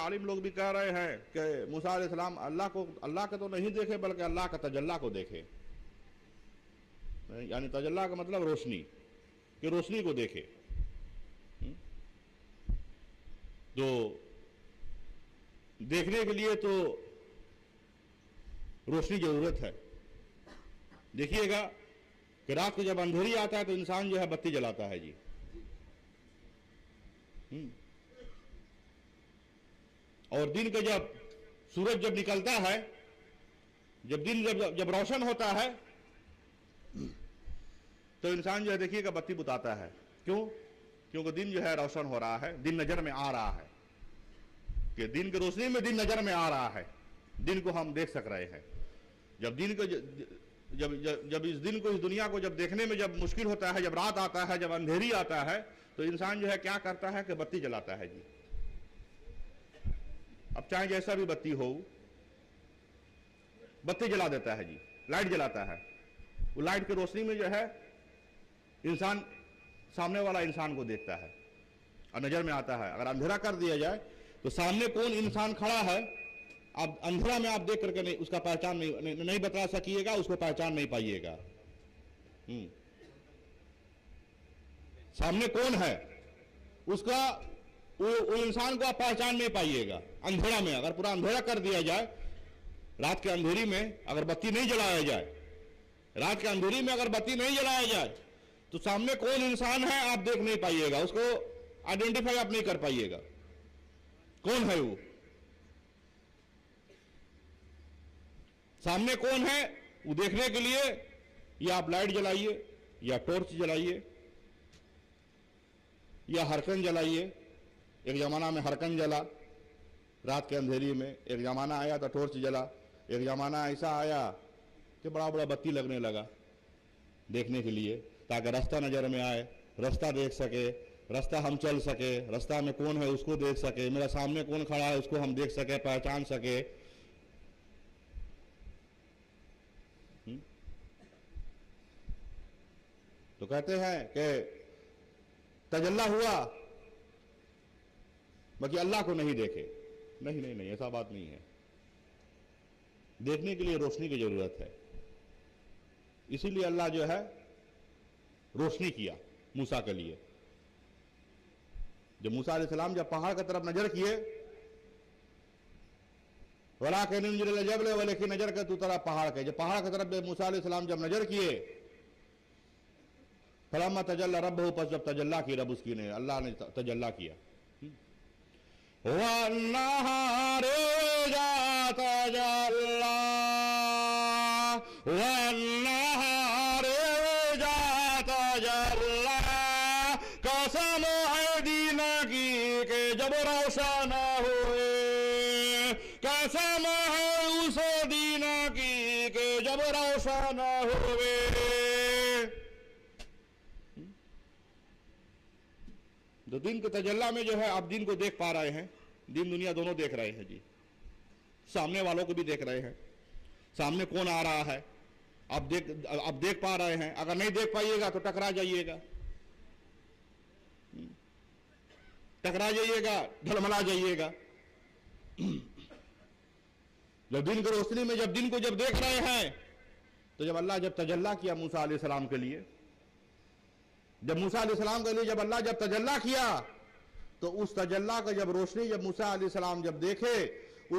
आलिम लोग भी कह रहे हैं कि मूसा अलैहिस्सलाम अल्लाह के तो नहीं देखे बल्कि अल्लाह का तजल्ला को देखे, यानी तजल्ला का मतलब रोशनी, कि रोशनी को देखे। तो देखने के लिए तो रोशनी जरूरत है। देखिएगा कि रात को जब अंधेरी आता है तो इंसान जो है बत्ती जलाता है जी। और दिन के जब सूरज जब निकलता है, जब दिन जब रोशन होता है तो इंसान जो है देखिएगा बत्ती बुताता है। क्यों? क्योंकि दिन जो है रोशन हो रहा है, दिन नजर में आ रहा है, कि दिन की रोशनी में दिन नजर में आ रहा है, दिन को हम देख सक रहे हैं। जब दिन को जब इस दिन को, इस दुनिया को जब देखने में जब मुश्किल होता है, जब रात आता है, जब अंधेरी आता है, तो इंसान जो है क्या करता है कि बत्ती जलाता है जी। अब चाहे जैसा भी बत्ती हो, बत्ती जला देता है जी, लाइट जलाता है। वो लाइट की रोशनी में जो है इंसान सामने वाला इंसान को देखता है और नजर में आता है। अगर अंधेरा कर दिया जाए तो सामने कौन इंसान खड़ा है, आप अंधेरा में आप देख करके नहीं उसका पहचान नहीं बता सकिएगा, उसको पहचान नहीं पाइएगा। सामने कौन है उसका, वो इंसान को आप पहचान नहीं पाइएगा अंधेरा में। अगर पूरा अंधेरा कर दिया जाए, रात के अंधेरी में अगर बत्ती नहीं जलाया जाए, रात के अंधेरी में अगर बत्ती नहीं जलाया जाए तो सामने कौन इंसान है आप देख नहीं पाइएगा, उसको आइडेंटिफाई आप नहीं कर पाइएगा कौन है वो। सामने कौन है वो देखने के लिए या आप लाइट जलाइए, या टॉर्च जलाइए, या हरकन जलाइए। एक जमाना में हरकन जला रात के अंधेरी में, एक जमाना आया तो टॉर्च जला, एक जमाना ऐसा आया कि बड़ा बड़ा बत्ती लगने लगा देखने के लिए, ताकि रास्ता नजर में आए, रास्ता देख सके, रास्ता हम चल सके, रास्ता में कौन है उसको देख सके, मेरा सामने कौन खड़ा है उसको हम देख सके, पहचान सके। तो कहते हैं कि तजल्ला हुआ बाकी अल्लाह को नहीं देखे। नहीं नहीं नहीं, ऐसा बात नहीं है। देखने के लिए रोशनी की जरूरत है, इसीलिए अल्लाह जो है रोशनी किया मूसा के लिए। जब मूसा अलैहिस्सलाम जब पहाड़ की तरफ नजर किए, वला के जबले वाले की नजर के तू तरफ पहाड़ के, जब पहाड़ की तरफ मूसा अलैहिस्सलाम जब नजर किए, फलम्मा तजल्ला रब्बहु, पर जब तजल्ला की रब उसकी ने, अल्लाह ने तजल्ला किया। वन्नहारे जाता जल्ला, वन्नहारे जाता जल्ला, कसम है दीन की के जब रोशन हुए, कसम है उस दीन की के जब रोशन हुए। तो दिन के तजल्ला में जो है आप दिन को देख पा रहे हैं, दिन दुनिया दोनों देख रहे हैं जी। सामने वालों को भी देख रहे हैं, सामने कौन आ रहा है आप देख पा रहे हैं। अगर नहीं देख पाइएगा तो टकरा जाइएगा, टकरा जाइएगा, ढलमला जाइएगा। जब दिन की रोशनी में जब दिन को जब देख रहे हैं, तो जब अल्लाह जब तजल्ला किया मूसा अलैहिस्सलाम के लिए, जब मूसा अलैहिस्सलाम के लिए जब अल्लाह जब तजल्ला किया, तो उस तजल्ला का जब रोशनी जब मूसा अलैहिस्सलाम जब देखे,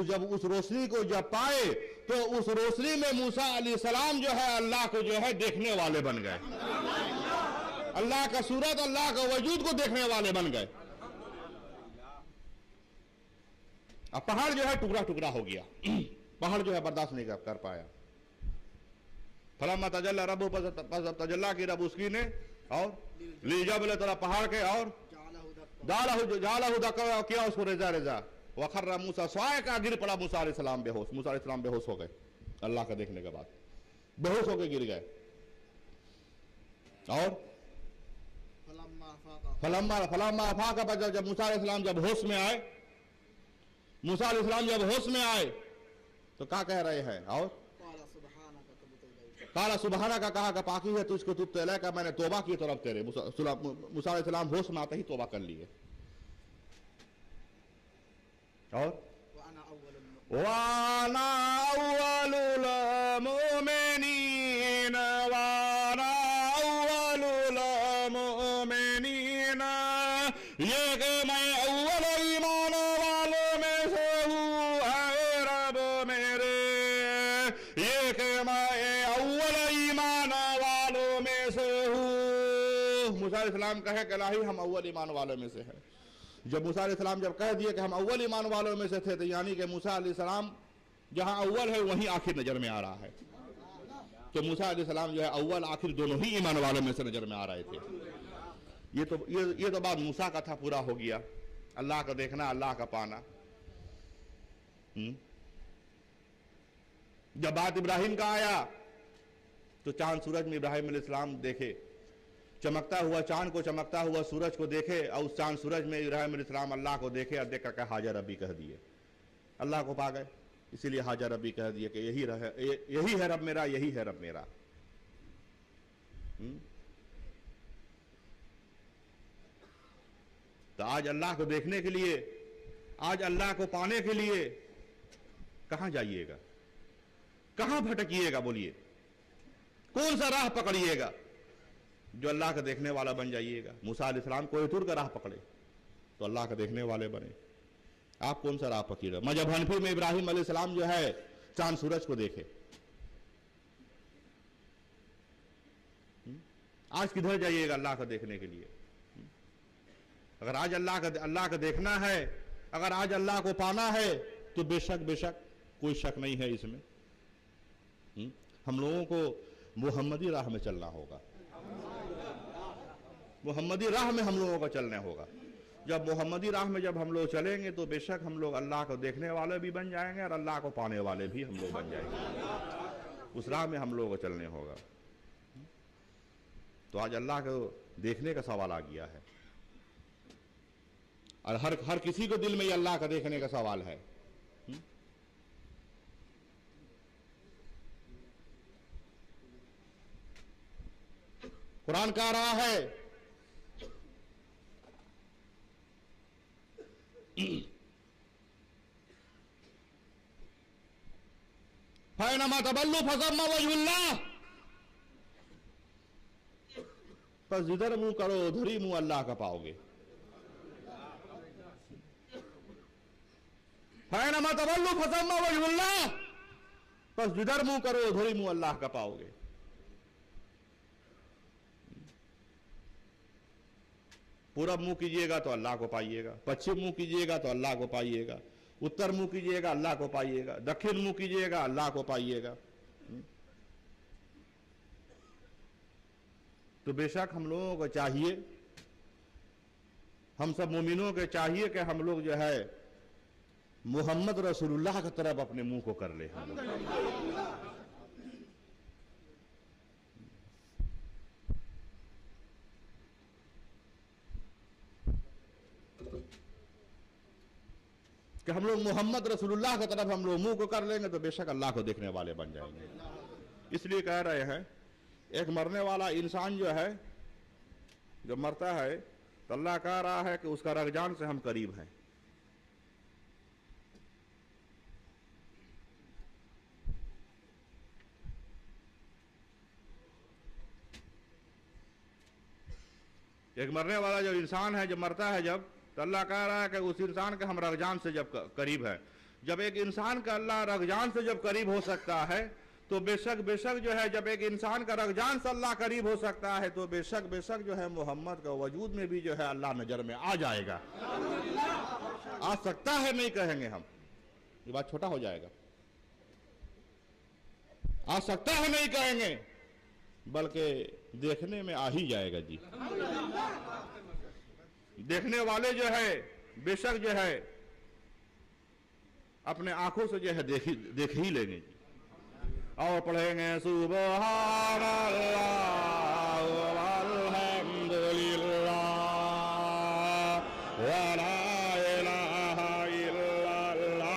जब उस रोशनी को जब पाए, तो उस रोशनी में मूसा अलैहिस्सलाम जो है अल्लाह को जो है देखने वाले बन गए, अल्लाह का सूरत, अल्लाह का वजूद को देखने वाले बन गए। अब पहाड़ जो है टुकड़ा टुकड़ा हो गया, पहाड़ जो है बर्दाश्त नहीं कर पाया। फलम्मा तजल्ला रब्बु, तजल्ला की रब उसकी ने, और लीजबल तेरा पहाड़ के, और जालहु दक्का किया उसको रेजा रेजा, वखर्रा मूसा स्वाय का गिर पड़ा मूसा अलैहिस्सलाम बेहोश। मूसा अलैहिस्सलाम बेहोश हो गए अल्लाह का देखने के बाद, बेहोश होकर गिर गए। और फलम्मा अफाका, जब मूसा अलैहिस्सलाम जब होश में आए, मूसा अलैहिस्सलाम जब होश में आए तो क्या कह रहे हैं, और काला सुबहाना का कहा कि पाकी है तुझको, तुब तैला का मैंने तोबा की तरफ तेरे। मूसा अलैहिस्सलाम होश में आते ही तोबा कर लिए। और वाना अव्वलुल मोमिनीन वाना अव्वलुल मोमिनीन, ये कि मैं अव्वल ईमान वालों में से हूँ है रब मेरे, ये कि मैं अव्वल ईमान वालों में से हूँ। मूसा अलैहिस्सलाम कहे कि इलाही हम अव्वल ईमान वालों में से हैं। जब मूसा अलैहिस्सलाम जब कह दिए कि हम अव्वल ईमान वालों में से थे, तो यानी कि मूसा अलैहिस्सलाम जहां अव्वल है वहीं आखिर नजर में आ रहा है। तो मूसा अलैहिस्सलाम जो है अव्वल आखिर दोनों ही ईमान वालों में से नजर में आ रहे थे। ये तो बात मूसा का था, पूरा हो गया। अल्लाह का देखना, अल्लाह का पाना। जब बात इब्राहिम का आया तो चांद सूरज में इब्राहिम अलैहिस्सलाम देखे, चमकता हुआ चांद को, चमकता हुआ सूरज को देखे, और उस चांद सूरज में इब्राहिम अलैहिस्सलाम अल्लाह को देखे और देख कर हाजर रब्बी कह दिए, अल्लाह को पा गए। इसीलिए हाजर रब्बी कह दिए कि यही है रब मेरा, यही है रब मेरा। तो आज अल्लाह को देखने के लिए, आज अल्लाह को पाने के लिए कहां जाइएगा, कहां भटकिएगा? बोलिए, कौन सा राह पकड़िएगा जो अल्लाह का देखने वाला बन जाइएगा? मूसा अलैहिस्सलाम कोई तुर का राह पकड़े तो अल्लाह का देखने वाले बने। आप कौन सा राह पकड़े? मजहब हनफी में इब्राहिम अलैहिस्सलाम जो है चांद सूरज को देखे। आज किधर जाइएगा अल्लाह का देखने के लिए? अगर आज अल्लाह का देखना है, अगर आज अल्लाह को पाना है, तो बेशक कोई शक नहीं है इसमें, हम लोगों को मोहम्मदी राह में चलना होगा। मोहम्मदी राह में हम लोगों को चलना होगा। जब मोहम्मदी राह में जब हम लोग चलेंगे तो बेशक हम लोग अल्लाह को देखने वाले भी बन जाएंगे और अल्लाह को पाने वाले भी हम लोग बन जाएंगे। उस राह में हम लोगों को चलने होगा। तो आज अल्लाह को देखने का सवाल आ गया है, और हर किसी को दिल में ये अल्लाह का देखने का सवाल है। कुरान कह रहा है फैनमा तबल्लु फसम्मा वजहुल्लाह, बस जिधर मुंह करो उधर ही मुंह अल्लाह का पाओगे। फैनमा तबल्लु फसम्मा वजहुल्लाह, बस जिधर मुंह करो उधर ही मुंह अल्लाह का पाओगे। पूरब मुंह कीजिएगा तो अल्लाह को पाइएगा, पश्चिम मुंह कीजिएगा तो अल्लाह को पाइएगा, उत्तर मुंह कीजिएगा अल्लाह को पाइएगा, दक्षिण मुंह कीजिएगा अल्लाह को पाइएगा। तो बेशक हम लोगों को चाहिए, हम सब मोमिनों के चाहिए कि हम लोग जो है मोहम्मद रसूलुल्लाह की तरफ अपने मुंह को कर ले। कि हम लोग मोहम्मद रसूलुल्लाह की तरफ हम लोग मुंह को कर लेंगे तो बेशक अल्लाह को देखने वाले बन जाएंगे। इसलिए कह रहे हैं एक मरने वाला इंसान जो है, जब मरता है तो अल्लाह कह रहा है कि उसका रगजान से हम करीब हैं। एक मरने वाला जो इंसान है, जब मरता है जब, तो अल्लाह कह रहा है कि उस इंसान के हम रगजान से जब करीब है। जब एक इंसान का अल्लाह रगजान से जब करीब हो सकता है तो बेशक जो है, जब एक इंसान का रगजान से अल्लाह करीब हो सकता है तो बेशक जो है मोहम्मद का वजूद में भी जो है अल्लाह नजर में आ जाएगा। आ सकता है नहीं कहेंगे हम, ये बात छोटा हो जाएगा। आ सकता है नहीं कहेंगे, बल्कि देखने में आ ही जाएगा जी। देखने वाले जो है बेशक जो है अपने आंखों से जो है देख ही लेंगे जी। और पढ़ेंगे सुबहानल्लाह वल्हम्दुलिल्लाह वला इलाहा इल्लल्लाह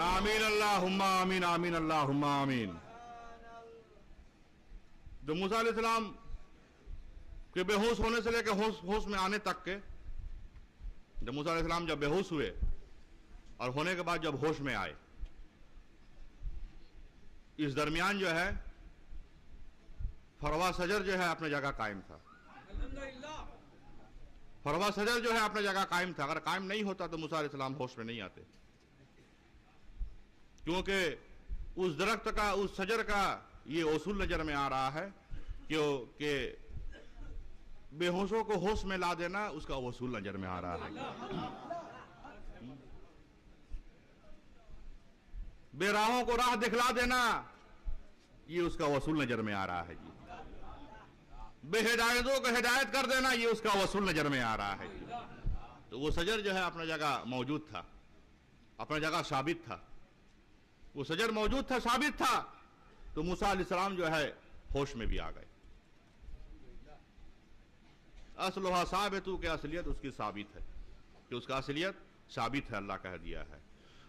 आमीन अल्लाहुम्मा आमीन आमीन अल्लाहुम्मा आमीन। जो मूसा अलैहिस्सलाम के बेहोश होने से लेकर होश में आने तक के, जब मूसा अलैहिस्सलाम जब बेहोश हुए और होने के बाद जब होश में आए, इस दरमियान जो है फरवा सजर जो है अपने जगह कायम था। फरवा सजर जो है अपने जगह कायम था। अगर कायम नहीं होता तो मूसा अलैहिस्सलाम होश में नहीं आते, क्योंकि उस दरख्त का, उस सजर का ये उसूल नजर में आ रहा है कि बेहोशों को होश में ला देना उसका उसूल नजर में आ रहा है। बेराहों को राह दिखला देना ये उसका वसूल नजर में आ रहा है जी। बेहिदायतों को हिदायत कर देना ये उसका वसूल नजर में आ रहा है जी। तो वो सजर जो है अपनी जगह मौजूद था, अपनी जगह साबित था। वो सजर मौजूद था, साबित था, तो मूसा अलैहिस्सलाम जो है होश में भी आ गए। असलहा साबितु के असलियत उसकी साबित है, कि उसका असलियत साबित है, अल्लाह कह दिया है।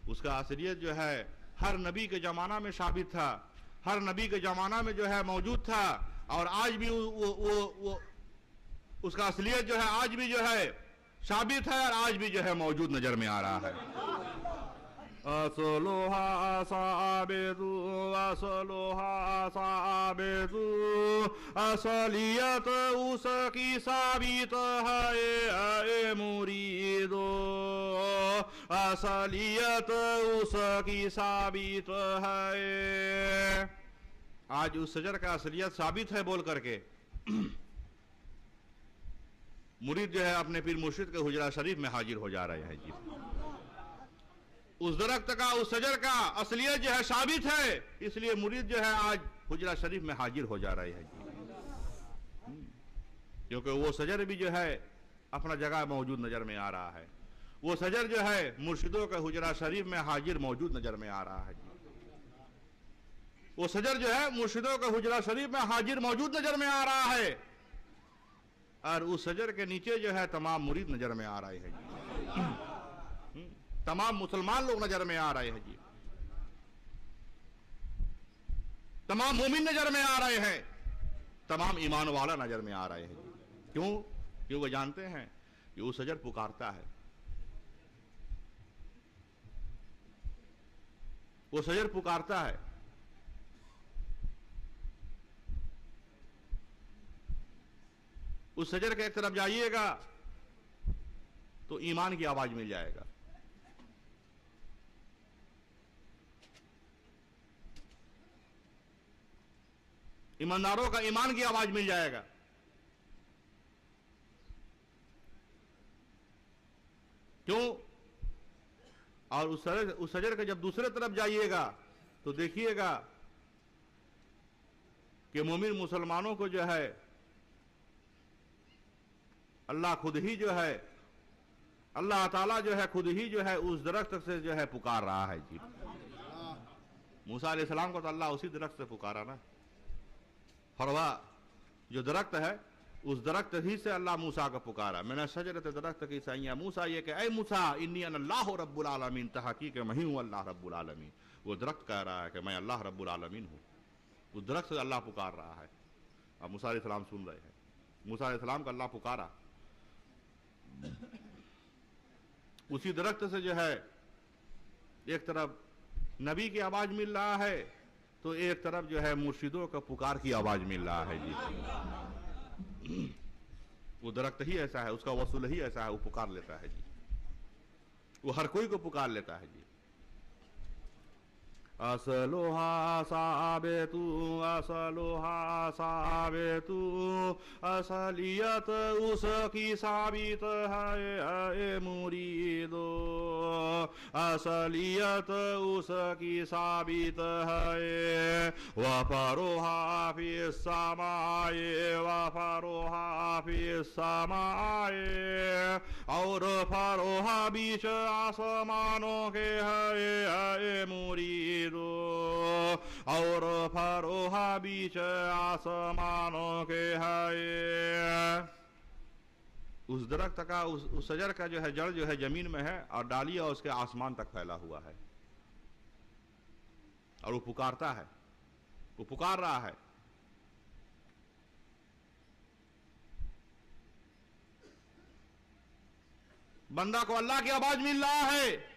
उसका असलियत जो है हर नबी के जमाना में साबित था, हर नबी के जमाना में जो है मौजूद था, और आज भी वो उसका असलियत जो है आज भी जो है साबित है, और आज भी जो है मौजूद नजर में आ रहा है। असलोहा साबितु असलोहा साबितु, असलियत उसकी साबित है मुरीदो, असलियत उसकी साबित है। आज उस सजर का असलियत साबित है बोल करके मुरीद जो है अपने पीर मुर्शिद के हुजरा शरीफ में हाजिर हो जा रहे हैं जी। उस दरख्त का, उस सजर का असलियत जो है साबित है, इसलिए मुरीद जो है आज हुजरा शरीफ में हाजिर हो जा रहे हैं जी। क्योंकि वो सजर भी जो है अपना जगह मौजूद नजर में आ रहा है। वो सजर जो है मुर्शिदों के हुजरा शरीफ में हाजिर मौजूद नजर में आ रहा है जी। वो शजर जो है मुर्शिदों के हुजरा शरीफ में हाजिर मौजूद नजर में आ रहा है, और उस शजर के नीचे जो है तमाम मुरीद नजर में आ रहे हैं जी। तमाम मुसलमान लोग नजर में आ रहे हैं जी, तमाम मोमिन नजर में आ रहे हैं, तमाम ईमान वाला नजर में आ रहे हैं जी। क्यों? क्यों? वो जानते हैं कि वो शजर पुकारता है, वो शजर पुकारता है। उस शजर के एक तरफ जाइएगा तो ईमान की आवाज मिल जाएगा, ईमानदारों का ईमान की आवाज मिल जाएगा। क्यों? और उस शजर के जब दूसरे तरफ जाइएगा तो देखिएगा कि मोमिन मुसलमानों को जो है अल्लाह खुद ही जो है, अल्लाह ताला जो है खुद ही जो है उस दरख्त से जो है पुकार रहा है जी। मूसा अलैहिस्सलाम को तो अल्लाह उसी दरख्त से पुकारा ना, फरवा जो दरख्त है उस दरख्त ही से अल्लाह मूसा को पुकारा। मैंने शजरत दरख्त की सैया मूसा ये कि ऐ मूसा इन्नी अल्लाह रब्बुल आलमीन, तहकीक मैं ही हूं अल्लाह रब्बुल आलमीन। वो दरख्त कह रहा है कि मैं अल्लाह रब्बुल आलमीन हूं, उस दरख्त से अल्लाह पुकार रहा है। अब मूसा अलैहिस्सलाम सुन रहे हैं, मूसा अलैहिस्सलाम का अल्लाह पुकारा। उसी दरख्त से जो है एक तरफ नबी की आवाज मिल रहा है तो एक तरफ जो है मुर्शिदों का पुकार की आवाज मिल रहा है जी। वो दरख्त ही ऐसा है, उसका वसूल ही ऐसा है, वो पुकार लेता है जी, वो हर कोई को पुकार लेता है जी। असलोहा साबेतु असलोहा साबेतु, असलियत उसकी साबित है मुरीदो, असलियत उसकी साबित है। वफरोहा फिस समाए वफरोहा फिस समाए, और फरोहा बीच आसमानों के है मुरीद, और फरोहा बीच आसमानों के है। उस दरख्त का उस शजर का जो है जड़ जो है जमीन में है और डालियां उसके आसमान तक फैला हुआ है, और वो पुकारता है, वो पुकार रहा है। बंदा को अल्लाह की आवाज मिल रहा है,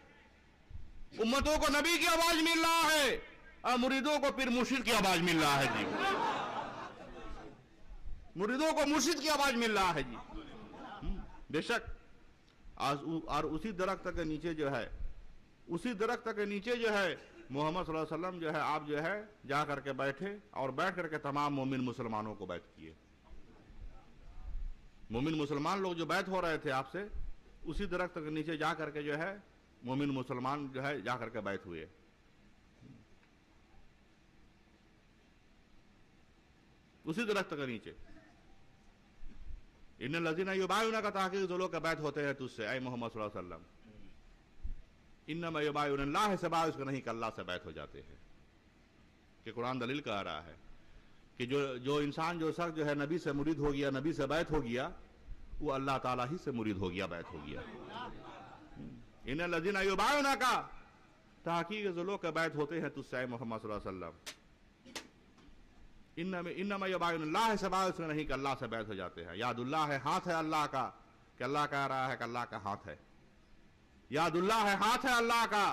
उम्मतों को नबी की आवाज मिल रहा है, और मुरीदों को फिर मुर्शिद की आवाज मिल रहा है जी। मुरीदों को मुर्शिद की आवाज मिल रहा है जी। बेशक आज और उसी दरख्त के नीचे जो है, उसी दरख्त के नीचे जो है मोहम्मद सल्लल्लाहु अलैहि वसल्लम जो है आप जो है जा करके बैठे और बैठ करके तमाम मोमिन मुसलमानों को बैत किए। मोमिन मुसलमान लोग जो बैत हो रहे थे आपसे, उसी दरख्त के नीचे जा करके जो है मोमिन मुसलमान जो है जा करके बैत हुए। उसी दरख्त के नीचे इन लजीना युबायुना का ताकि जो लोग का बैत होते हैं तुझसे ऐ मोहम्मद सल्लल्लाहु अलैहि वसल्लम, इन्नमा युबायुनल्लाह से बात उसका नहीं कि अल्लाह से बैत हो जाते हैं। कि कुरान दलील कह रहा है कि जो इंसान जो शख्स जो है नबी से मुरीद हो गया, नबी से बैत हो गया, वो अल्लाह ताला ही से मुरीद हो गया, बैत हो गया। इन लजीना युबायुना का ताकि जो लोग का बैत होते हैं तुझसे ऐ मोहम्मद सल्लल्लाहु अलैहि वसल्लम, इन्नमा युबायुनल्लाह से बात उसका नहीं कि अल्लाह से बैत हो जाते हैं। यादुल्लाह है, हाथ है अल्लाह का, कि अल्लाह कह रहा है कि अल्लाह का हाथ है। यादुल्लाह है, हाथ है अल्लाह का,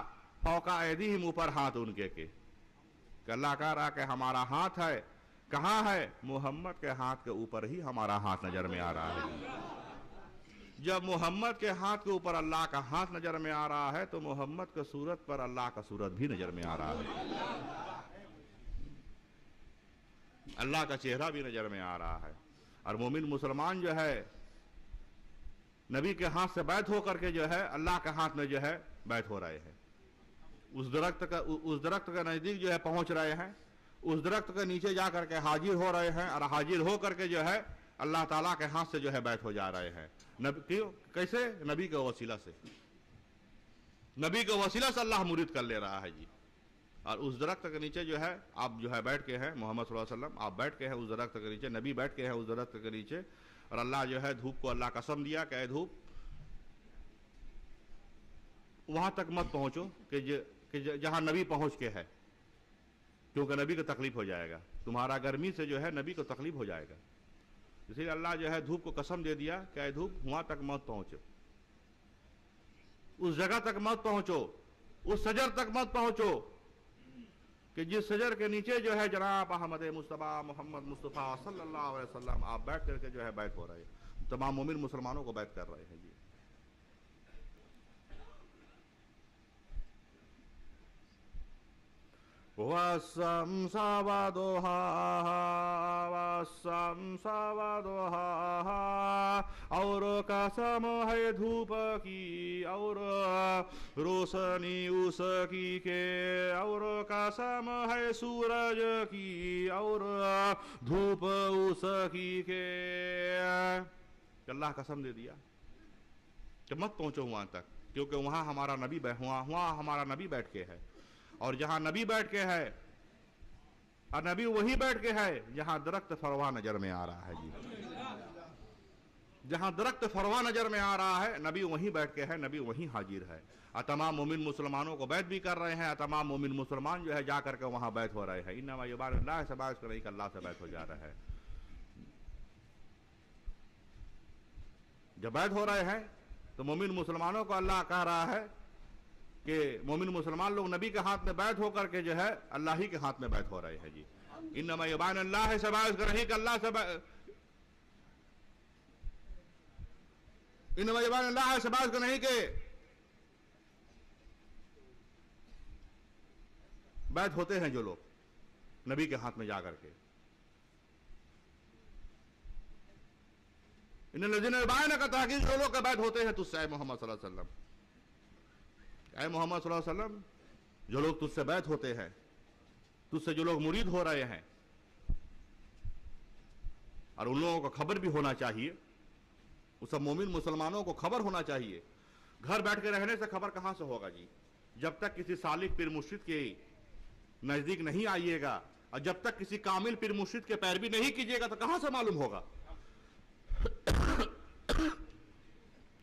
फौका ऐदीहिम ऊपर हाथ उनके के, कि अल्लाह कह रहा है कि हमारा हाथ है। कहाँ है? मोहम्मद के हाथ के ऊपर ही हमारा हाथ नजर में आ रहा है। जब मोहम्मद के हाथ के ऊपर अल्लाह का हाथ नजर में आ रहा है तो मोहम्मद के सूरत पर अल्लाह का सूरत भी नजर में आ रहा है, अल्लाह का चेहरा भी नजर में आ रहा है। और मोमिन मुसलमान जो है नबी के हाथ से बैत होकर के जो है अल्लाह के हाथ में जो है बैत हो रहे हैं। उस दरख्त का नजदीक जो है पहुंच रहे हैं, उस दरख्त के नीचे जा करके हाजिर हो रहे हैं, और हाजिर हो करके जो है अल्लाह ताला के हाथ से जो है बैत हो जा रहे हैं। क्यों? कैसे? नबी के वसीला से, नबी के वसीला से अल्लाह मुरीद कर ले रहा है जी। और उस दरख्त के नीचे जो है आप जो है बैठ के हैं, मोहम्मद सल्लल्लाहु अलैहि वसल्लम आप बैठ के हैं उस दरख्त के नीचे, नबी बैठ के हैं उस दरख्त के नीचे। और अल्लाह जो है धूप को अल्लाह कसम दिया कि धूप वहां तक मत पहुंचो कि जहां नबी पहुंच के है, क्योंकि नबी को तकलीफ हो जाएगा, तुम्हारा गर्मी से जो है नबी को तकलीफ हो जाएगा। इसलिए अल्लाह जो है धूप को कसम दे दिया कि धूप वहां तक मत पहुंचो, उस जगह तक मत पहुंचो, उस सजर तक मत पहुंचो कि जिस सजर के नीचे जो है जनाब अहमद मुस्तफ़ा मोहम्मद मुस्तफ़ा सल्लल्लाहु अलैहि वसल्लम आप बैठ करके जो है बैत हो रहे हैं, तमाम मोमिन मुसलमानों को बैत कर रहे हैं जी। वस्सम्सा वदुहाहा वस्सम्सा वदुहाहा, और कसम है धूप की और रोशनी उसकी के, और कसम है सूरज की और धूप उसकी के। अल्लाह कसम दे दिया कि मत पहुंचो वहां तक, क्योंकि वहां हमारा नबी वहां हमारा नबी बैठ के है, और जहां नबी बैठ के है और नबी वही बैठ के है जहां दरख्त फरवा नजर में आ रहा है जी। जहां दरख्त फरवा नजर में आ रहा है नबी वहीं बैठ के है, नबी वहीं हाजिर है। और तमाम मोमिन मुसलमानों को बैत भी कर रहे हैं, तमाम मोमिन मुसलमान जो है जा करके वहां बैत हो रहे हैं। इन्नमा युबादिल्लाह से बात कर रही, अल्लाह से बैत हो जा रहा है। जब बैत हो रहे हैं तो मोमिन मुसलमानों को अल्लाह कह रहा है कि मोमिन मुसलमान लोग नबी के हाथ में बैत होकर के जो है अल्लाह ही के हाथ में बैत हो रहे हैं जी। इन्नमा युबादिल्लाह से बात कर रही, अल्लाह से इन्नमा युबादिल्लाह से बात कर नहीं के बैत होते हैं जो लोग नबी के हाथ में जाकर के। इन लजीना युबादिलूना का ताकीद जो लोग का बैत होते हैं तुझसे मोहम्मद सल्लल्लाहु अलैहि वसल्लम, ऐ मोहम्मद सल्लल्लाहु अलैहि वसल्लम जो लोग तुझसे बैत होते हैं, तुझसे जो लोग मुरीद हो रहे हैं, और उन लोगों को खबर भी होना चाहिए, उस सब मोमिन मुसलमानों को खबर होना चाहिए। घर बैठ के रहने से खबर कहां से होगा जी? जब तक किसी सालिक पीर मुर्शिद के नजदीक नहीं आइएगा और जब तक किसी कामिल पीर मुर्शिद के पैरवी नहीं कीजिएगा तो कहां से मालूम होगा?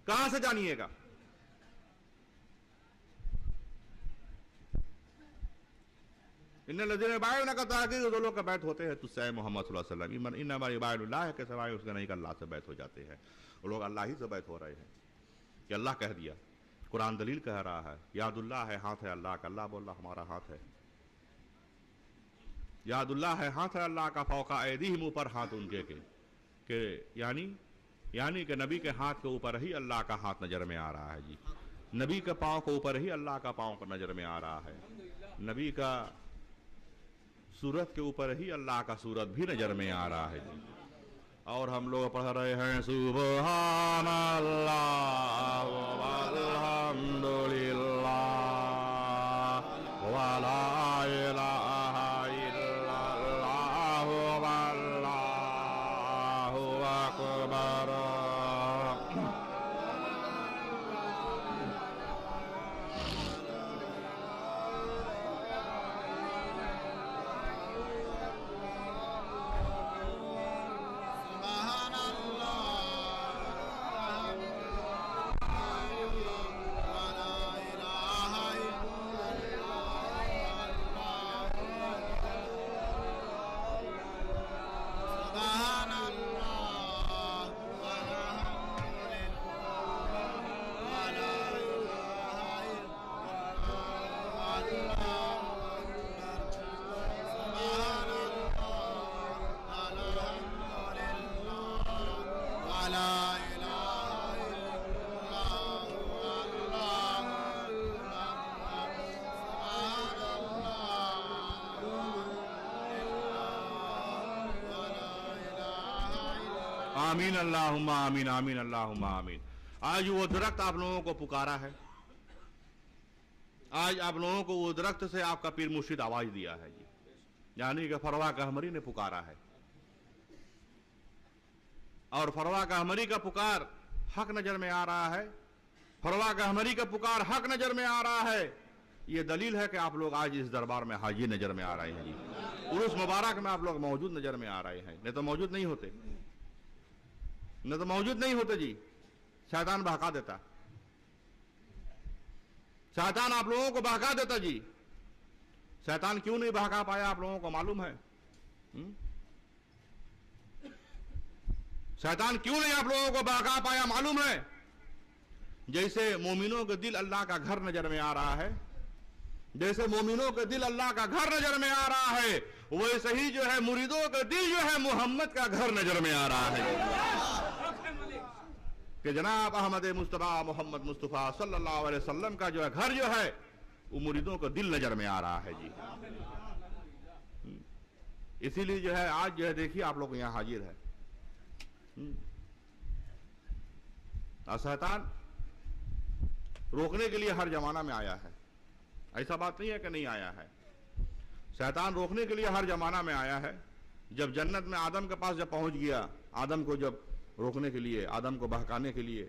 कहां से जानिएगा? इन लजीना युबादिलूना का ताकीद जो लोग का बैत होते हैं तुझसे मोहम्मद सल्लल्लाहु अलैहि वसल्लम, इन्नमा युबादिल्लाह के सिवाय उसके नहीं, अल्लाह से बैत हो जाते हैं। वो लोग अल्लाह ही से बैत हो रहे हैं कि अल्लाह कह दिया, कुरान दलील कह रहा है, यादुल्लाह है हाथ है अल्लाह का, अल्लाह बोल रहा हमारा हाथ है, यादुल्लाह है हाथ है अल्लाह का, फौका ऐदीहिम ऊपर हाथ उनके के यानी कि नबी के हाथ के ऊपर ही अल्लाह का हाथ नजर में आ रहा है जी। नबी के पांव के ऊपर ही अल्लाह का पांव नजर में आ रहा है, नबी का सूरत के ऊपर ही अल्लाह का सूरत भी नजर में आ रहा है जी। और हम लोग पढ़ रहे हैं सुभान अल्लाह वल्हम्दुलिल्लाह वला इलाहा इल्लल्लाह वल्लाहु अकबर। आमीन अल्लाहुम्मा आमीन आमीन अल्लाहुम्मा आमीन। आज वो दरख्त आप लोगों को पुकारा है, आज आप लोगों को वो दरख्त से आपका पीर मुर्शिद आवाज दिया है जी, यानी कि फरवा कहमरी ने पुकारा है। और फरवा कहमरी का पुकार हक नजर में आ रहा है, फरवा कहमरी का पुकार हक नजर में आ रहा है। ये दलील है कि आप लोग आज इस दरबार में हाजिर नजर में आ रहे हैं जी। उर्स मुबारक में आप लोग मौजूद नजर में आ रहे हैं, नहीं तो मौजूद नहीं होते, नहीं तो मौजूद नहीं होते जी। शैतान बहका देता, शैतान आप लोगों को बहका देता जी। शैतान क्यों नहीं बहका पाया आप लोगों को मालूम है? शैतान क्यों नहीं आप लोगों को बहका पाया मालूम है? जैसे मोमिनों के दिल अल्लाह का घर नजर में आ रहा है, जैसे मोमिनों के दिल अल्लाह का घर नजर में आ रहा है, वैसे ही जो है मुरीदों का दिल जो है मोहम्मद का घर नजर में आ रहा है कि जनाब अहमद मुस्तफा मोहम्मद मुस्तफा सल्लल्लाहु अलैहि वसल्लम का जो है घर जो है वो मुरीदों का दिल नजर में आ रहा है जी। इसीलिए जो है आज जो है देखिए आप लोग यहां हाजिर है। शैतान रोकने के लिए हर जमाना में आया है, ऐसा बात नहीं है कि नहीं आया है। शैतान रोकने के लिए हर जमाना में आया है। जब जन्नत में आदम के पास जब पहुंच गया, आदम को जब रोकने के लिए, आदम को बहकाने के लिए,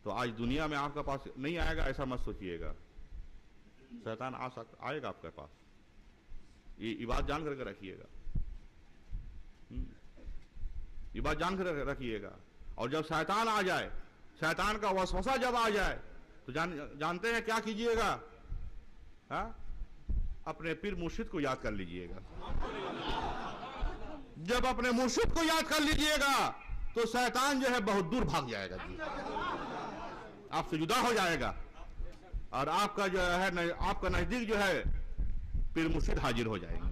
तो आज दुनिया में आपके पास नहीं आएगा ऐसा मत सोचिएगा। शैतान आएगा आपके पास, ये बात जान करके रखिएगा, ये बात जान कर रखिएगा। और जब शैतान आ जाए, शैतान का वसवसा जब आ जाए, तो जानते हैं क्या कीजिएगा? अपने पीर मुर्शिद को याद कर लीजिएगा। जब अपने मुर्शिद को याद कर लीजिएगा तो शैतान जो है बहुत दूर भाग जाएगा जी, आपसे जुदा हो जाएगा और आपका जो है आपका नजदीक जो है पीर मुर्शिद हाजिर हो जाएंगे,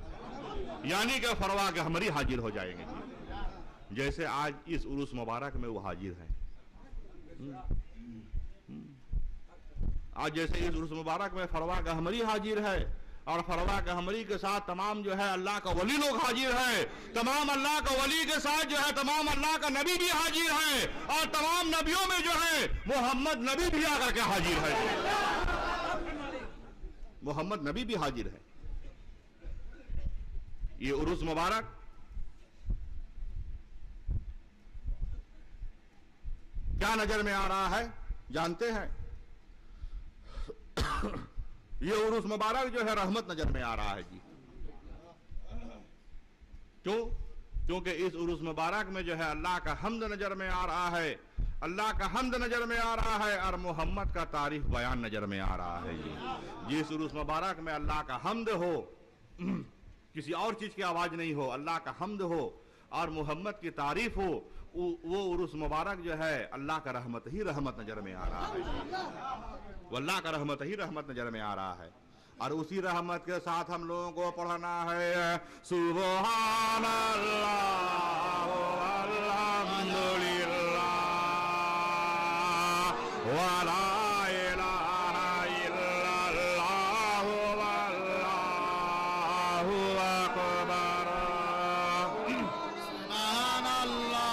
यानी कि फरवा के हमारी हाजिर हो जाएंगे जी। जैसे आज इस उर्स मुबारक में वो हाजिर है। आज जैसे इस उर्स मुबारक में फरवा का हमरी हाजिर है और फरवा का हमरी के साथ तमाम जो है अल्लाह का वली लोग हाजिर है, तमाम अल्लाह का वली के साथ जो है तमाम अल्लाह का नबी भी हाजिर है और तमाम नबियों में जो है मोहम्मद नबी भी आकर के हाजिर है, मोहम्मद नबी भी हाजिर है। ये उर्स मुबारक क्या नजर में आ रहा है जानते हैं? ये उर्स मुबारक जो है रहमत नजर में आ रहा है जी। क्यों? क्योंकि इस उर्स मुबारक में जो है अल्लाह का हम्द नजर में आ रहा है, अल्लाह का हम्द नजर में आ रहा है और मोहम्मद का तारीफ बयान नजर में आ रहा है जी। जिस उर्स मुबारक में अल्लाह का हम्द हो, किसी और चीज की आवाज नहीं हो, अल्लाह का हम्द हो और मोहम्मद की तारीफ हो, वो उर्स मुबारक जो है अल्लाह का रहमत ही रहमत नजर में आ रहा है। वो अल्लाह का रहमत ही रहमत नजर में आ रहा है। और उसी रहमत के साथ हम लोगों को पढ़ना है सुबहान अल्लाह अल्हम्दुलिल्लाह वला इलाहा इल्लल्लाह वल्लाहु अकबर। सुबहान अल्लाह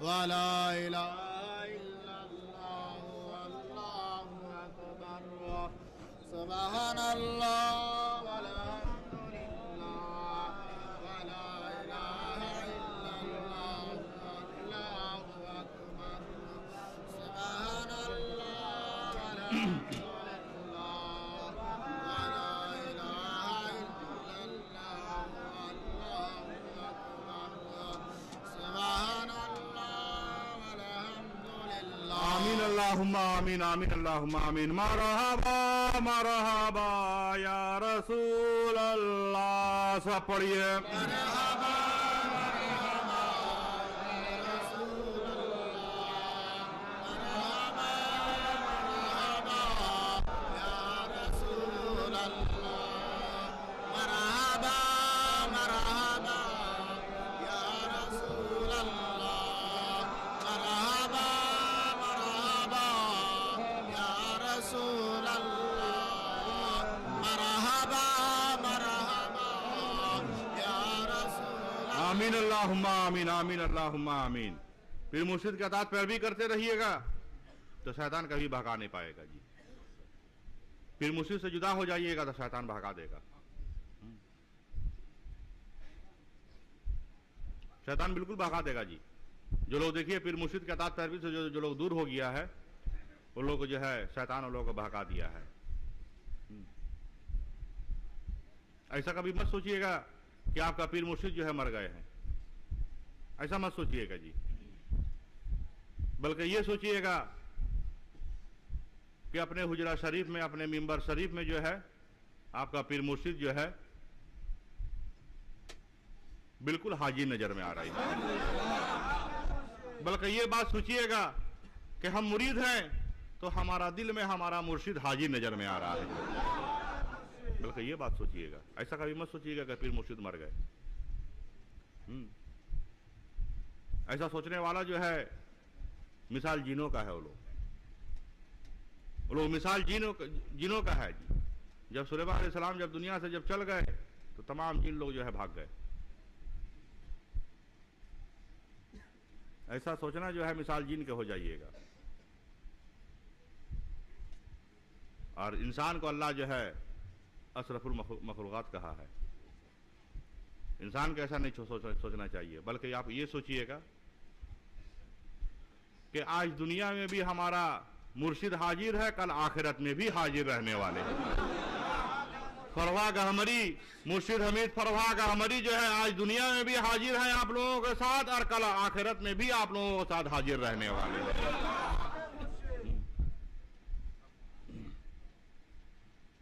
वला इलाहा इल्लल्लाह वल्लाहु अकबर सुबहानल्लाह वल्हम्दुलिल्लाह वला इलाहा इल्लल्लाह वल्लाहु अकबर सुबहानल्लाह वल्हम्दुलिल्लाह वला इलाहा इल्लल्लाह वल्लाहु अकबर सुबहानल्लाह वल्हम्दुलिल्लाह। आमीन अल्लाहुम्मा आमीन आमीन अल्लाहुम्मा आमीन। मरहबा मरहबा या रसूल अल्लाह। सब पढ़िए। मरहबा आमीन अल्लाहुम्मा आमीन आमीन अल्लाहुम्मा आमीन। फिर मुर्शिद के अतात पैरवी करते रहिएगा तो शैतान कभी भगा नहीं पाएगा जी। फिर मुर्शिद से जुदा हो जाइएगा तो शैतान भगा देगा। शैतान बिल्कुल भगा देगा जी। जो लोग देखिए फिर मुर्शिद के अतात पैरवी से जो लोग दूर हो गया है वो लोग जो है शैतान उन लोगों को भगा दिया है। ऐसा कभी मत सोचिएगा कि आपका पीर मुर्शिद जो है मर गए हैं, ऐसा मत सोचिएगा जी। बल्कि ये सोचिएगा कि अपने हुजरा शरीफ में, अपने मिंबर शरीफ में जो है आपका पीर मुर्शिद जो है बिल्कुल हाजिर नजर में आ रही है। बल्कि ये बात सोचिएगा कि हम मुरीद हैं तो हमारा दिल में हमारा मुर्शिद हाजिर नजर में आ रहा है। बल्कि ये बात सोचिएगा, ऐसा कभी मत सोचिएगा कि पीर मुर्शिद मर गए। ऐसा सोचने वाला जो है मिसाल जीनों का है। वो लोग मिसाल जीनों का है जी। जब सुलेमान अलैहिस्सलाम जब दुनिया से जब चल गए तो तमाम जिन लोग जो है भाग गए। ऐसा सोचना जो है मिसाल जीन के हो जाइएगा। और इंसान को अल्लाह जो है अशरफुल मखलूक़ात कहा है। इंसान को ऐसा नहीं सोचना चाहिए, बल्कि आप ये सोचिएगा कि आज दुनिया में भी हमारा मुर्शिद हाजिर है, कल आखिरत में भी हाजिर रहने वाले हैं। फरवा गहमरी मुर्शिद हमीद फरवा गहमरी जो है आज दुनिया में भी हाजिर है आप लोगों के साथ, और कल आखिरत में भी आप लोगों के साथ हाजिर रहने वाले हैं।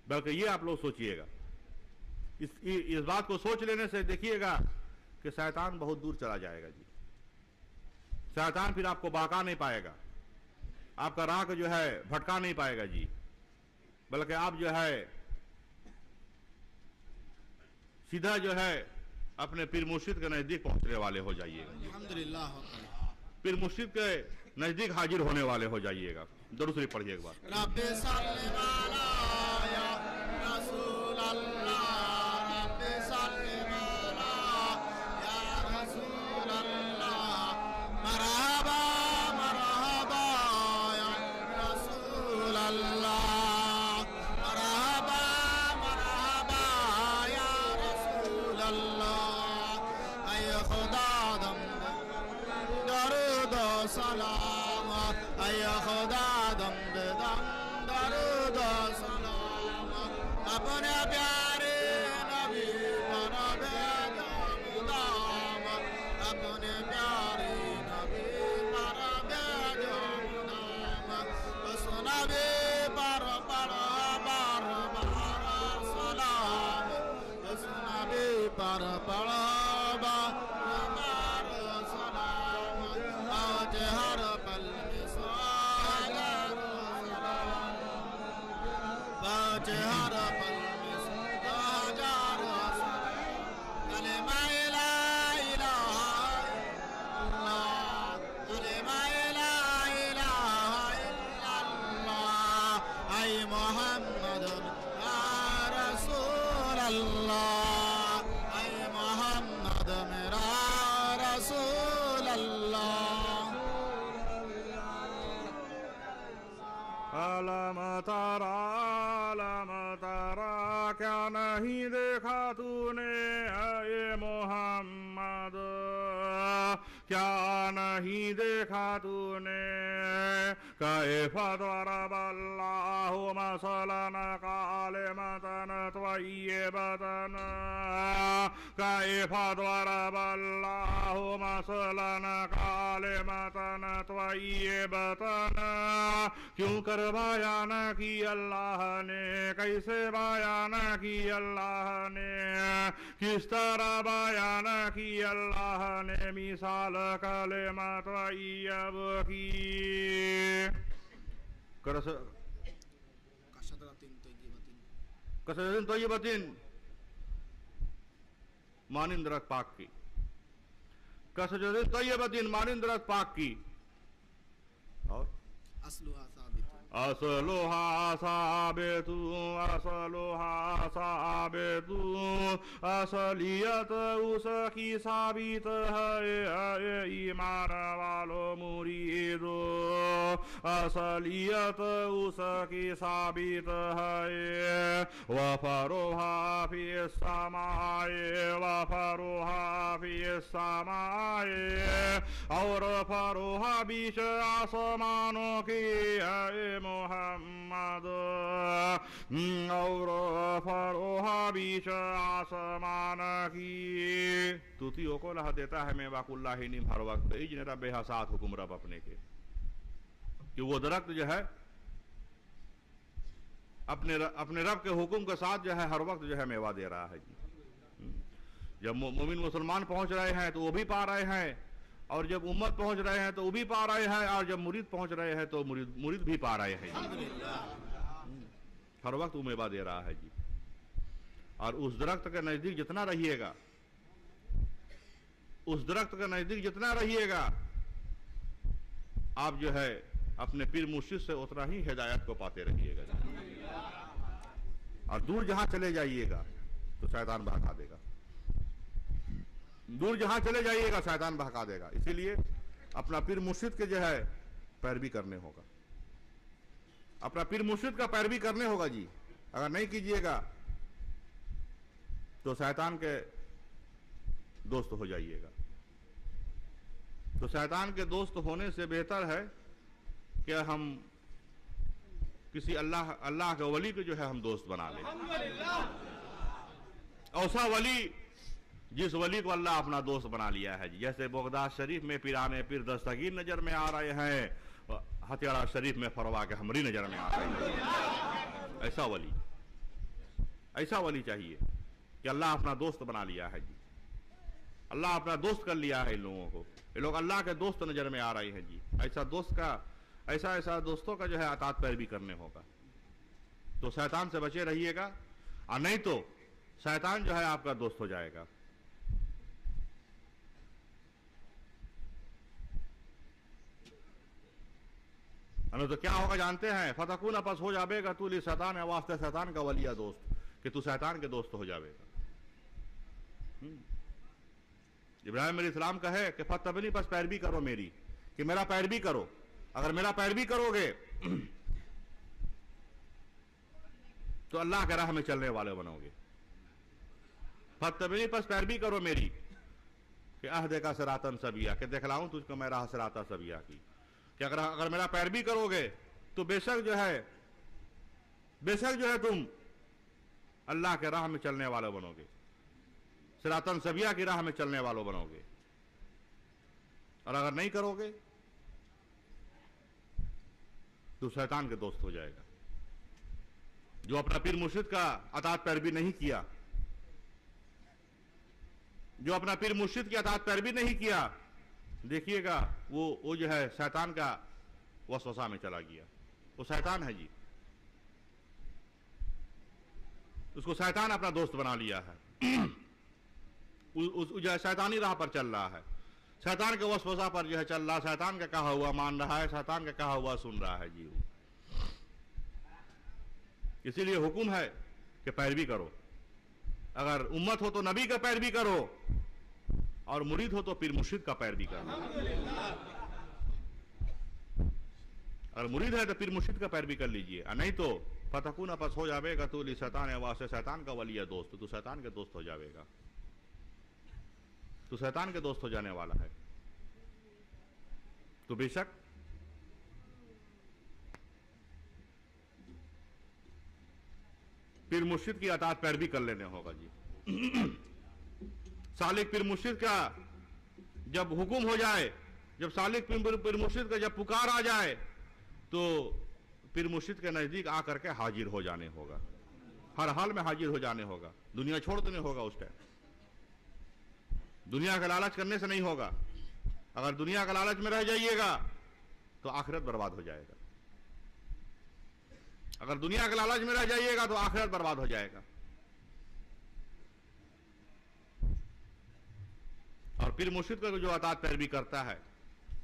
बल्कि ये आप लोग सोचिएगा। इस बात को सोच लेने से देखिएगा कि शैतान बहुत दूर चला जाएगा जी। शैतान फिर आपको बहका नहीं पाएगा, आपका राह को जो है भटका नहीं पाएगा जी। बल्कि आप जो है सीधा जो है अपने पीर मुर्शिद के नजदीक पहुंचने वाले हो जाइएगा। अल्हम्दुलिल्लाह। पीर मुर्शिद के नजदीक हाजिर होने वाले हो जाइएगा। दुरूद शरीफ पढ़िए एक बार। रब्बे सल्लि अला या रसूल अल्लाह, रब्बे सल्लि अला या रसूल अल्लाह, मरहबा मरहबा या रसूल अल्लाह, मरहबा मरहबा या रसूल अल्लाह। ऐ खुदा दम दरूद व सलाम, ऐ खुदा दम दम दरूद व सलाम, अपने प्यारे नबी पर भेजो मुदाम, अपने प्यारे नबी पर भेजो मुदाम, उस नबी पर पढ़ो बार बार सलाम, उस नबी पर पढ़ो बार बार सलाम, आज हर पल में हजारों सलाम, आज हर पल में हजारों सलाम। कलिमा ला इलाहा इल्लल्लाह, कलिमा ला इलाहा इल्लल्लाह, अलम तारा क्या नहीं देखा तूने ये मोहम्मद, क्या नहीं देखा तूने, कैफ दरबल्लाहु मसलन कालिमतन त्वय्यबतन, कैफ दरबल्लाहु मसलन कालिमतन त्वय्यबतन, क्यों कर बयान की अल्लाह ने, कैसे बयान की अल्लाह ने, किस तरह बयान की अल्लाह ने मिसाल कलिमा तय्यब की। कसरतिन तय्यबतिन मानिंदरत पाक की, कसरतिन तय्यबतिन मानिंदरत पाक की। और असलुहा साबितु, असलुहा साबितु, असलियत उसकी साबित है ईमान वालो मुरीदो, असलियत उसकी साबित है। वफरुहा फी समाए, वफरुहा फी समाए, और फरुहा बीच आसमानों की मोहम्मद, और फरोहा बीच आसमान की। तूतियों को लह देता है मैं वाकुल्लाही निम हर वक्त इजन रब हसात हुकुम रब अपने के, कि वो दरख्त जो है अपने रब के हुक्म के साथ जो है हर वक्त जो है मेवा दे रहा है जी। जब मोमिन मुसलमान पहुंच रहे हैं तो वो भी पा रहे हैं, और जब उम्मत पहुंच रहे हैं तो वो भी पा रहे हैं, और जब मुरीद पहुंच रहे हैं तो मुरीद भी पा रहे हैं। हर वक्त वो मेवा दे रहा है जी। और उस दरख्त के नजदीक जितना रहिएगा, उस दरख्त के नजदीक जितना रहिएगा, आप जो है अपने पीर मुर्शिद से उतना ही हिदायत को पाते रहिएगा। और दूर जहां चले जाइएगा तो शैतान बहका देगा, दूर जहां चले जाइएगा शैतान बहका देगा। इसीलिए अपना पीर मुर्शिद के जो है पैरवी करने होगा, अपना पीर मुर्शिद का पैरवी करने होगा जी। अगर नहीं कीजिएगा तो शैतान के दोस्त हो जाइएगा। तो शैतान के दोस्त होने से बेहतर है कि हम किसी अल्लाह के वली को जो है हम दोस्त बना लें। ऐसा वली जिस वली को अल्लाह अपना दोस्त बना लिया है जी। जैसे बगदाद शरीफ में पीराने पीर दस्तगीर नजर में आ रहे हैं, हथियारा शरीफ में फरवा के हमरी नजर में आ रहे हैं। ऐसा वली चाहिए कि अल्लाह अपना दोस्त बना लिया है जी। अल्लाह अपना दोस्त कर लिया है इन लोगों को, ये लोग अल्लाह के दोस्त नजर में आ रहे हैं जी। ऐसा दोस्तों का जो है अतात पैरवी करने होगा। तो शैतान से बचे रहिएगा, और नहीं तो शैतान जो है आपका दोस्त हो जाएगा। तो क्या होगा जानते हैं? फतकून आपस हो जाएगा तू ली शैतान है वास्ते शैतान का वलिया दोस्त, कि तू शैतान के दोस्त हो जाएगा। इब्राहिम अलैहिस्सलाम का है कि फतबनी बस पैरवी करो मेरी, कि मेरा पैरवी करो। अगर मेरा पैरवी करोगे तो अल्लाह के राह में चलने वाले बनोगे। फतबनी बस पैरवी करो मेरी, कि अहदे का सिरातन सबिया, कि दिखलाऊं तुझको मैं राह सिराता सबिया की, कि अगर मेरा पैरवी करोगे तो बेशक जो है तुम अल्लाह के राह में चलने वाले बनोगे, सिरातन सबिया की राह में चलने वालों बनोगे। और अगर नहीं करोगे तो शैतान के दोस्त हो जाएगा। जो अपना पीर मुर्शिद का अतात पैरवी नहीं किया, जो अपना पीर मुर्शिद की अतात पैरवी नहीं किया, देखिएगा वो जो है शैतान का वसवसा में चला गया। वो शैतान है जी, उसको शैतान अपना दोस्त बना लिया है। जो है शैतानी राह पर चल रहा है, शैतान के वसवसा पर जो है चल रहा, शैतान का कहा हुआ मान रहा है, शैतान का कहा हुआ सुन रहा है जी। इसीलिए हुक्म है कि पैरवी करो। अगर उम्मत हो तो नबी का पैरवी करो, और मुरीद हो तो पीर मुर्शिद का पैरवी करो। अगर मुरीद है तो पीर मुर्शिद का पैरवी कर लीजिए, और नहीं तो फतकून आपस हो जाएगा तो शैतान है वास्ते, शैतान का वली है दोस्त, तो शैतान के दोस्त हो जाएगा, तो शैतान के दोस्त हो जाने वाला है। तो बेशक पीर मुर्शिद की अतात पैरवी कर लेने होगा जी। सालिक पीर मुर्शिद का जब हुक्म हो जाए, जब सालिक पीर मुर्शिद का जब पुकार आ जाए, तो पीर मुर्शिद के नजदीक आकर के हाजिर हो जाने होगा, हर हाल में हाजिर हो जाने होगा, दुनिया छोड़ देने होगा। उस टाइम दुनिया का लालच करने से नहीं होगा। अगर दुनिया का लालच में रह जाइएगा तो आखिरत बर्बाद हो जाएगा, अगर दुनिया के लालच में रह जाइएगा तो आखिरत बर्बाद हो जाएगा। और पीर मुर्शिद का जो अतात पैरवी करता है,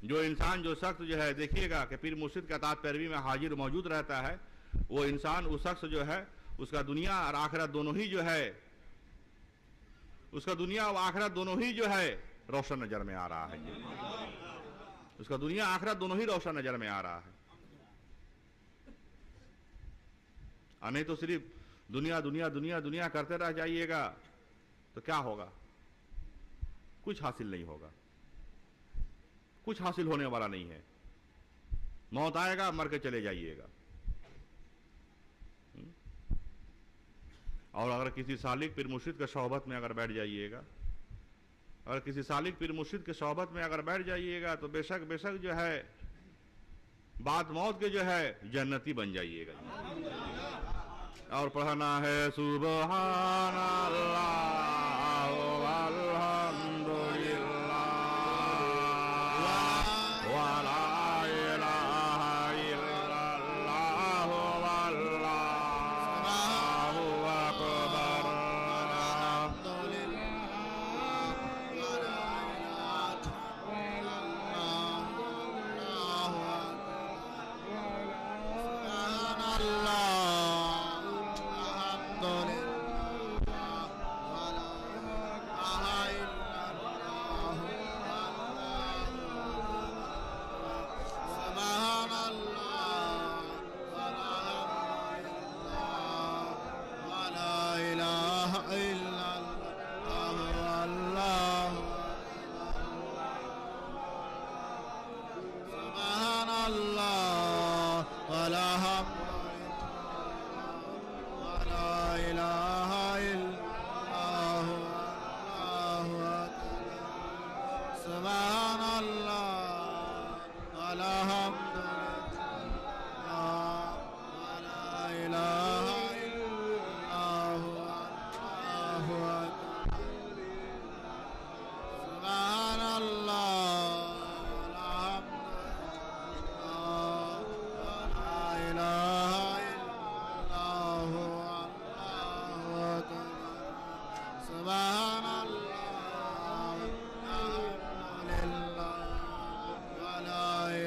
जो इंसान, जो शख्स जो है, देखिएगा कि पीर मुर्शिद के अतात पैरवी में हाजिर मौजूद रहता है, वो इंसान, उस शख्स जो है, उसका दुनिया और आखिरत दोनों ही जो है, उसका दुनिया और आखिरत दोनों ही जो है रोशन नजर में आ रहा है। उसका दुनिया आखिरत दोनों ही रोशन नजर में आ रहा है। और नहीं तो सिर्फ दुनिया दुनिया दुनिया दुनिया करते रह जाइएगा तो क्या होगा? कुछ हासिल नहीं होगा, कुछ हासिल होने वाला नहीं है। मौत आएगा, मर के चले जाइएगा। और अगर किसी सालिक पीर मुर्शिद के सोहबत में अगर बैठ जाइएगा, अगर किसी सालिक पीर मुर्शिद के सोहबत में अगर बैठ जाइएगा तो बेशक बेशक जो है बाद मौत के जो है जन्नती बन जाइएगा। और पढ़ना है सुबहान अल्लाह वल्हम्दुलिल्लाह वला इलाहा इल्लल्लाह वल्लाहु अकबर।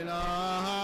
La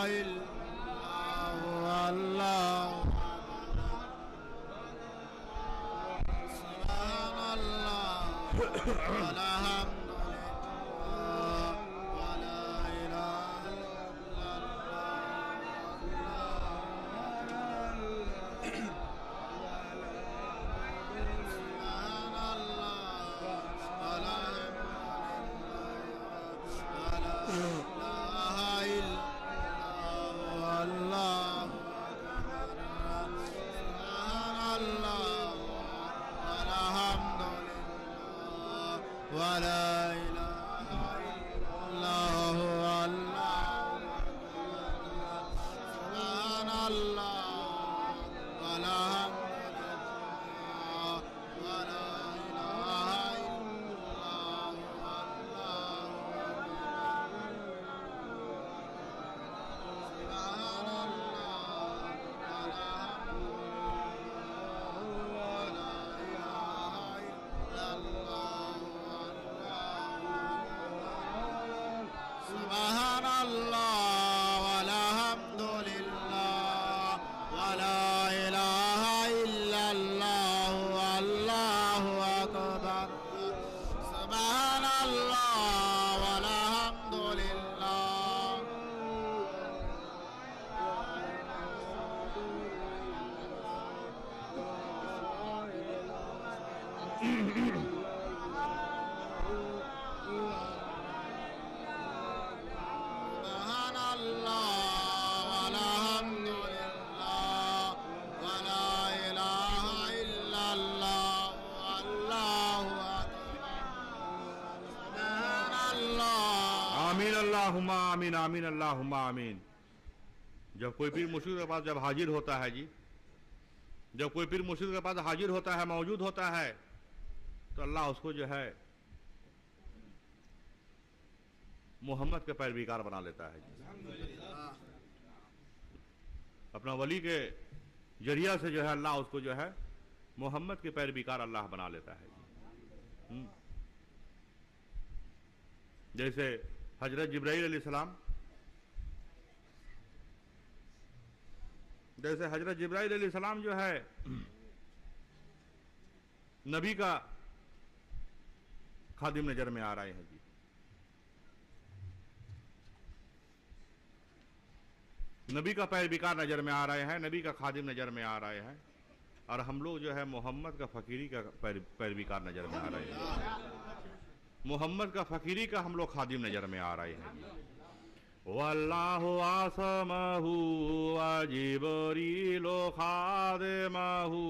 आमीन आमीन अल्लाहुम्मा आमीन। जब कोई पीर मुर्शिद के पास जब हाजिर होता है जी, जब कोई पीर मुर्शिद के पास हाजिर होता है, मौजूद होता है, तो अल्लाह उसको जो है मोहम्मद के पैरवीकार बना लेता है जी। अपना वली के जरिया से जो है अल्लाह उसको जो है मोहम्मद के पैरवीकार अल्लाह बना लेता है जी। जैसे हजरत जिब्राईल अलैहिस्सलाम, जैसे हजरत जिब्राईल अलैहिस्सलाम जो है नबी का खादिम नजर में आ रहे हैं जी। नबी का पैरवीकार नजर में आ रहे हैं, नबी का खादिम नजर में आ रहे हैं, और हम लोग जो है मोहम्मद का फकीरी का पैरवीकार नजर में आ रहे हैं। मोहम्मद का फकीरी का हम लोग खादिम नजर में आ रहे हैं। वल्लाहु आसमहु व जिब्रीलु खादिमहु,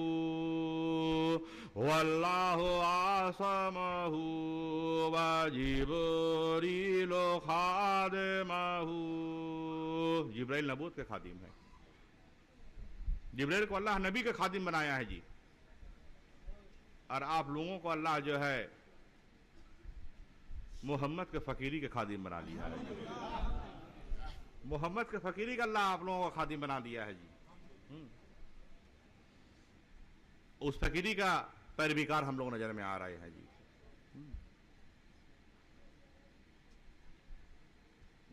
वल्लाहु आसमहु व जिब्रीलु खादिमहु। जिब्राइल नबूत के खादिम है। जिब्राइल को अल्लाह नबी के खादिम बनाया है जी, और आप लोगों को अल्लाह जो है मोहम्मद के फकीरी के खादिम बना लिया है। मोहम्मद के फकीरी का अल्लाह आप लोगों का खादिम बना दिया है जी। उस फकीरी का पैरवीकार हम लोग नजर में आ रहे हैं जी।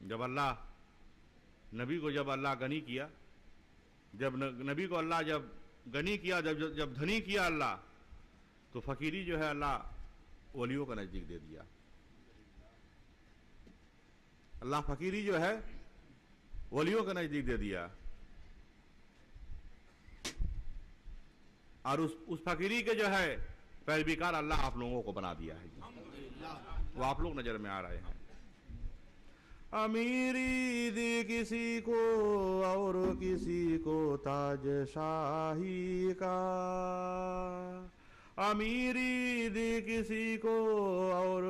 जब अल्लाह नबी को जब अल्लाह गनी किया, जब नबी को अल्लाह जब गनी किया, जब धनी किया अल्लाह, तो फकीरी जो है अल्लाह वलियों का नजदीक दे दिया। अल्लाह फकीरी जो है वलियों का नजदीक दे दिया, और उस फकीरी के जो है पैरवीकार अल्लाह आप लोगों को बना दिया है। वो आप लोग नजर में आ रहे हैं। अमीरी दी किसी को और किसी को ताज शाही का, अमीरी दी किसी को और